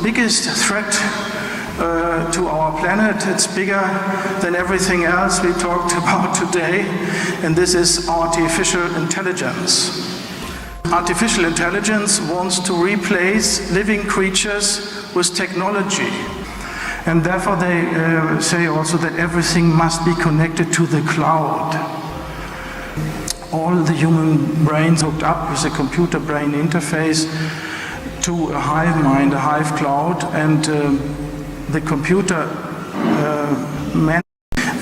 biggest threat to our planet. It's bigger than everything else we talked about today, and this is artificial intelligence. Artificial intelligence wants to replace living creatures with technology. And therefore they say also that everything must be connected to the cloud. All the human brains hooked up with a computer brain interface to a hive mind, a hive cloud, and the computer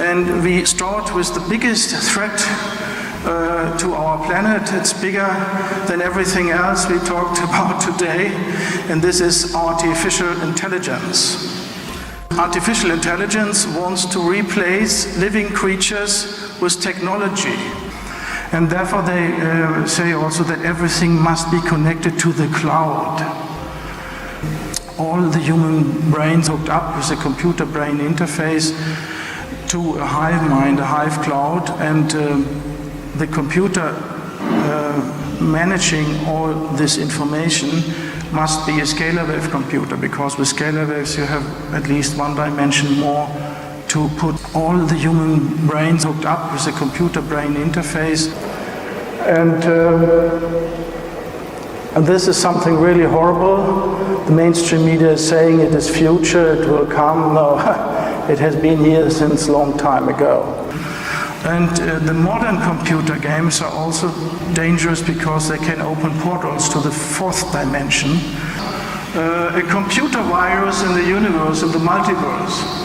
and we start with the biggest threat to our planet. It's bigger than everything else we talked about today, and this is artificial intelligence. Artificial intelligence wants to replace living creatures with technology. And therefore they say also that everything must be connected to the cloud. All the human brains hooked up with a computer brain interface to a hive mind, a hive cloud, and the computer managing all this information must be a scalar wave computer, because with scalar waves you have at least one dimension more to put all the human brains hooked up with a computer brain interface. And this is something really horrible. The mainstream media is saying it is future, it will come. No, it has been here since a long time ago. And the modern computer games are also dangerous because they can open portals to the fourth dimension. A computer virus in the universe, in the multiverse.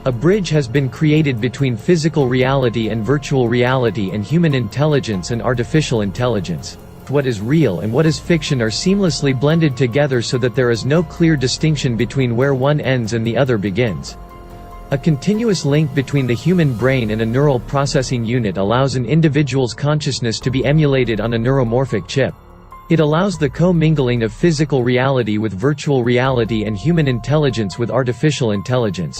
A bridge has been created between physical reality and virtual reality, and human intelligence and artificial intelligence. What is real and what is fiction are seamlessly blended together so that there is no clear distinction between where one ends and the other begins. A continuous link between the human brain and a neural processing unit allows an individual's consciousness to be emulated on a neuromorphic chip. It allows the co-mingling of physical reality with virtual reality and human intelligence with artificial intelligence.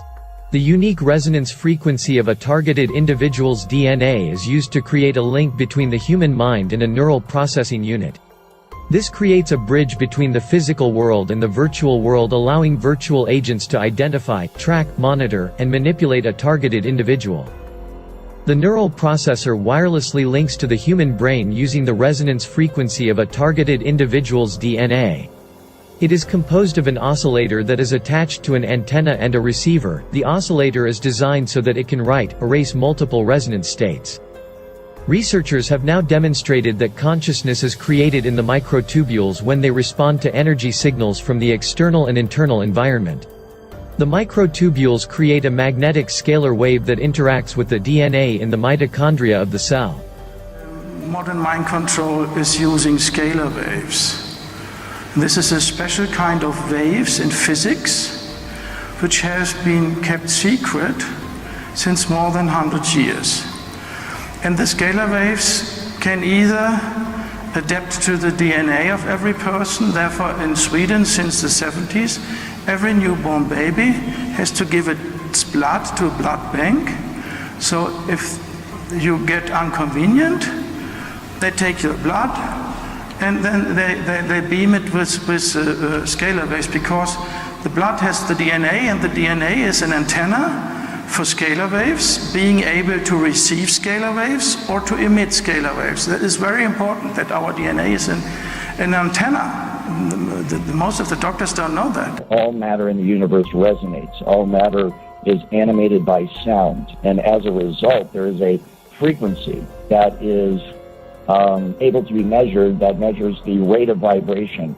The unique resonance frequency of a targeted individual's DNA is used to create a link between the human mind and a neural processing unit. This creates a bridge between the physical world and the virtual world, allowing virtual agents to identify, track, monitor, and manipulate a targeted individual. The neural processor wirelessly links to the human brain using the resonance frequency of a targeted individual's DNA. It is composed of an oscillator that is attached to an antenna and a receiver. The oscillator is designed so that it can write, erase multiple resonance states. Researchers have now demonstrated that consciousness is created in the microtubules when they respond to energy signals from the external and internal environment. The microtubules create a magnetic scalar wave that interacts with the DNA in the mitochondria of the cell. Modern mind control is using scalar waves. This is a special kind of waves in physics which has been kept secret since more than 100 years. And the scalar waves can either adapt to the DNA of every person. Therefore, in Sweden, since the 70s, every newborn baby has to give its blood to a blood bank. So if you get inconvenient, they take your blood and then they beam it with scalar waves, because the blood has the DNA, and the DNA is an antenna for scalar waves, being able to receive scalar waves or to emit scalar waves. That is very important, that our DNA is an antenna. Most of the doctors don't know that. All matter in the universe resonates. All matter is animated by sound. And as a result, there is a frequency that is able to be measured, that measures the rate of vibration,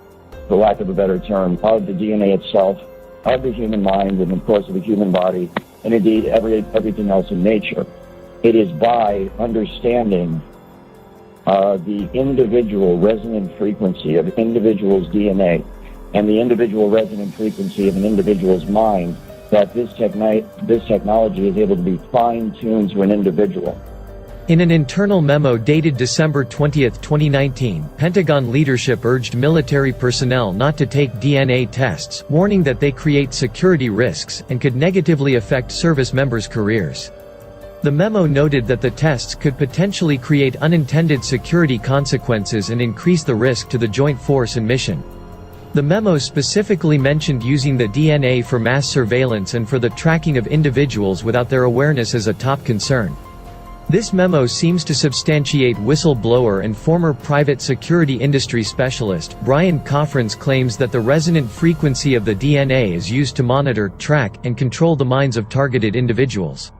for lack of a better term, of the DNA itself, of the human mind, and of course of the human body, and indeed everything else in nature. It is by understanding the individual resonant frequency of an individual's DNA and the individual resonant frequency of an individual's mind that this technology is able to be fine-tuned to an individual. In an internal memo dated December 20, 2019, Pentagon leadership urged military personnel not to take DNA tests, warning that they create security risks and could negatively affect service members' careers. The memo noted that the tests could potentially create unintended security consequences and increase the risk to the joint force and mission. The memo specifically mentioned using the DNA for mass surveillance and for the tracking of individuals without their awareness as a top concern. This memo seems to substantiate whistleblower and former private security industry specialist Brian Coffrin's claims that the resonant frequency of the DNA is used to monitor, track, and control the minds of targeted individuals.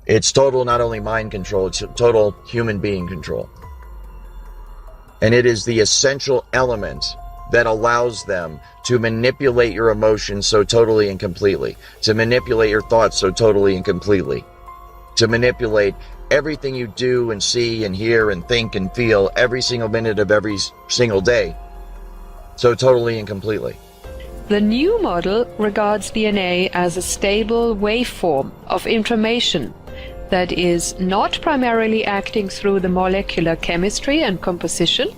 It's total not only mind control, it's total human being control. And it is the essential element that allows them to manipulate your emotions so totally and completely, to manipulate your thoughts so totally and completely, to manipulate everything you do and see and hear and think and feel every single minute of every single day, so totally and completely. The new model regards DNA as a stable waveform of information that is not primarily acting through the molecular chemistry and composition,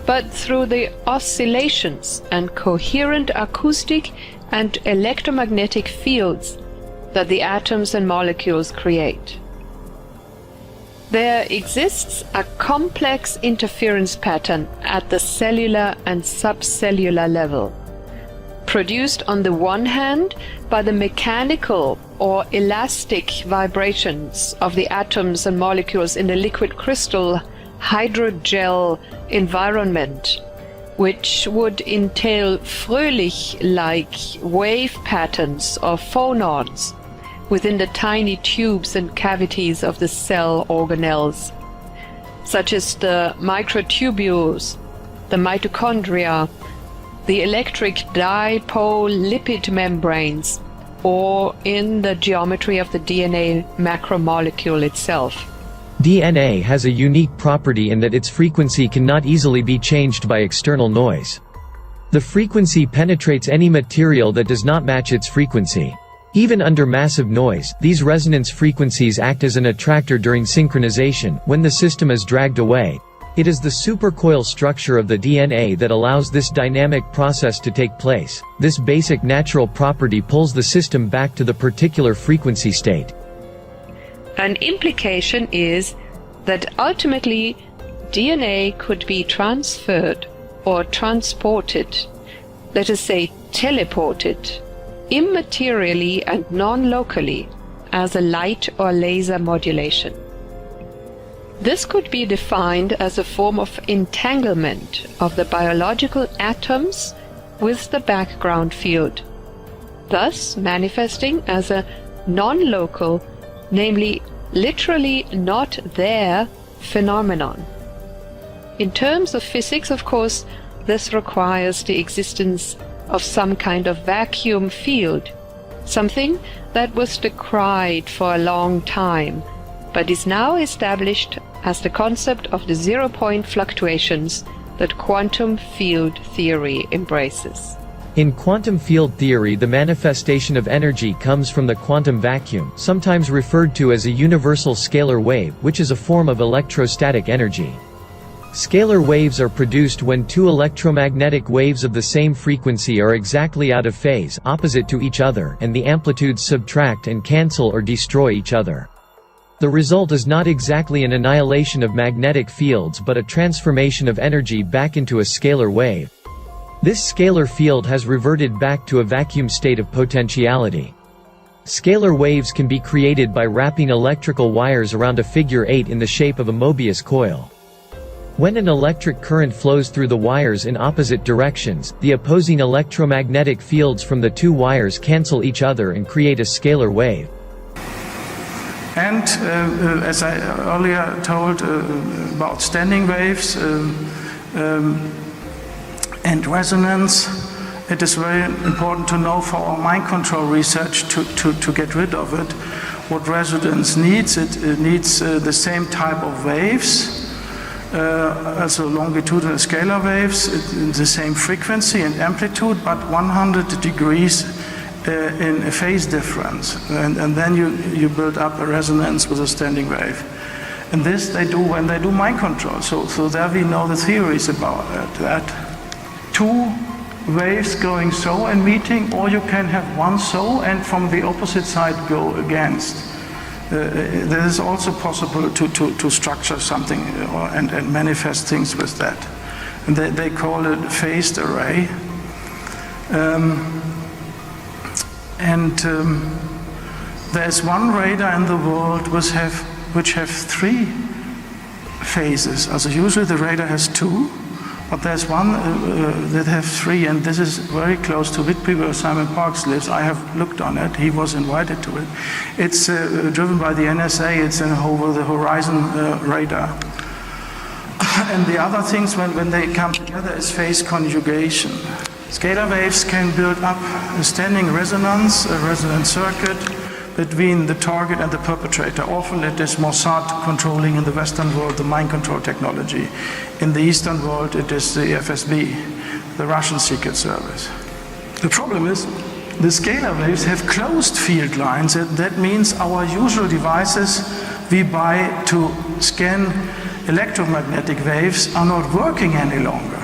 but through the oscillations and coherent acoustic and electromagnetic fields that the atoms and molecules create. There exists a complex interference pattern at the cellular and subcellular level, produced on the one hand by the mechanical or elastic vibrations of the atoms and molecules in the liquid crystal hydrogel environment, which would entail Fröhlich-like wave patterns of phonons within the tiny tubes and cavities of the cell organelles, such as the microtubules, the mitochondria, the electric dipole lipid membranes, or in the geometry of the DNA macromolecule itself. DNA has a unique property in that its frequency cannot easily be changed by external noise. The frequency penetrates any material that does not match its frequency. Even under massive noise, these resonance frequencies act as an attractor during synchronization, when the system is dragged away. It is the supercoil structure of the DNA that allows this dynamic process to take place. This basic natural property pulls the system back to the particular frequency state. An implication is that ultimately DNA could be transferred or transported, let us say teleported, immaterially and non-locally as a light or laser modulation. This could be defined as a form of entanglement of the biological atoms with the background field, thus manifesting as a non-local, namely literally not there phenomenon. In terms of physics, of course, this requires the existence of some kind of vacuum field, something that was decried for a long time, but is now established as the concept of the zero-point fluctuations that quantum field theory embraces. In quantum field theory, the manifestation of energy comes from the quantum vacuum, sometimes referred to as a universal scalar wave, which is a form of electrostatic energy. Scalar waves are produced when two electromagnetic waves of the same frequency are exactly out of phase, opposite to each other, and the amplitudes subtract and cancel or destroy each other. The result is not exactly an annihilation of magnetic fields but a transformation of energy back into a scalar wave. This scalar field has reverted back to a vacuum state of potentiality. Scalar waves can be created by wrapping electrical wires around a figure 8 in the shape of a Mobius coil. When an electric current flows through the wires in opposite directions, the opposing electromagnetic fields from the two wires cancel each other and create a scalar wave. And as I earlier told about standing waves and resonance, it is very important to know for our mind control research to get rid of it. What resonance needs, it needs the same type of waves, also longitudinal scalar waves, the same frequency and amplitude, but 100 degrees in a phase difference. And then you build up a resonance with a standing wave. And this they do when they do mind control. So there we know the theories about it, that two waves going so and meeting, or you can have one so and from the opposite side go against. It is also possible to structure something and manifest things with that. And they call it phased array. There's one radar in the world which have 3 phases. Also usually the radar has 2, but there's one that have 3, and this is very close to Whitby where Simon Parkes lives. I have looked on it. He was invited to it. It's driven by the NSA. It's an over-the-horizon radar. And the other things, when they come together, is phase conjugation. Scalar waves can build up a standing resonance, a resonant circuit, between the target and the perpetrator. Often it is Mossad controlling in the Western world the mind control technology. In the Eastern world it is the FSB, the Russian Secret Service. The problem is the scalar waves have closed field lines. That means our usual devices we buy to scan electromagnetic waves are not working any longer.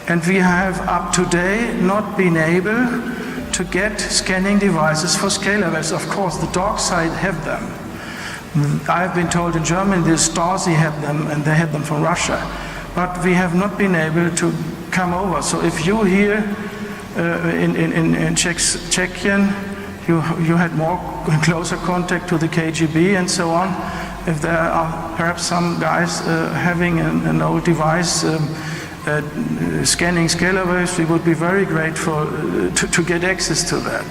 And we have up to date not been able to get scanning devices for scalar waves. Of course, the dark side have them. I've been told in Germany the Stasi have them, and they had them from Russia. But we have not been able to come over. So if you here in Czechian, you had more closer contact to the KGB and so on. If there are perhaps some guys having an old device scanning scalar waves, we would be very grateful to get access to that.